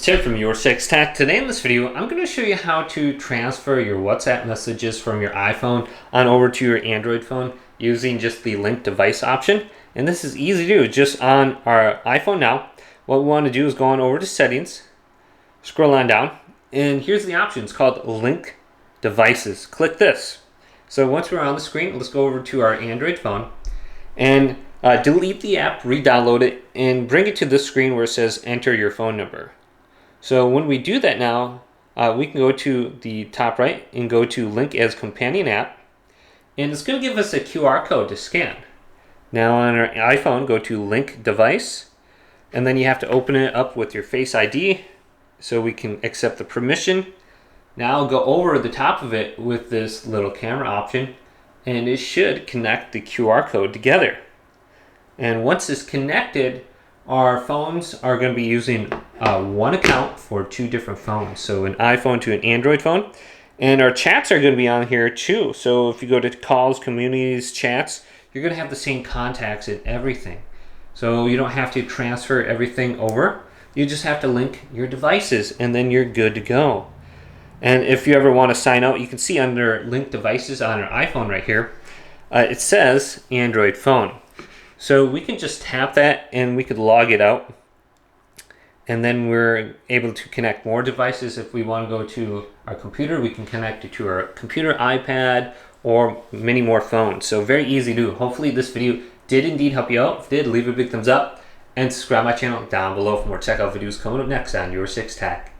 Tim from Your 6 Tech. Today in this video, I'm going to show you how to transfer your WhatsApp messages from your iPhone on over to your Android phone using just the link device option. And this is easy to do just on our iPhone now. What we want to do is go on over to settings, scroll on down, and here's the option. It's called link devices. Click this. So once we're on the screen, let's go over to our Android phone and delete the app, re-download it, and bring it to this screen where it says enter your phone number. So when we do that now, we can go to the top right and go to link as companion app, and it's going to give us a QR code to scan. Now on our iPhone, go to link device, and then you have to open it up with your Face ID so we can accept the permission. Now go over the top of it with this little camera option, and it should connect the QR code together. And once it's connected, our phones are going to be using one account for two different phones. So an iPhone to an Android phone. And our chats are going to be on here too. So if you go to calls, communities, chats, you're going to have the same contacts and everything. So you don't have to transfer everything over. You just have to link your devices and then you're good to go. And if you ever want to sign out, you can see under link devices on our iPhone right here, it says Android phone. So we can just tap that and we could log it out. And then we're able to connect more devices. If we want to go to our computer, we can connect it to our computer, iPad, or many more phones. So very easy to do. Hopefully this video did indeed help you out. If it did, leave a big thumbs up and subscribe my channel down below for more tech out videos coming up next on Your 6 Tech.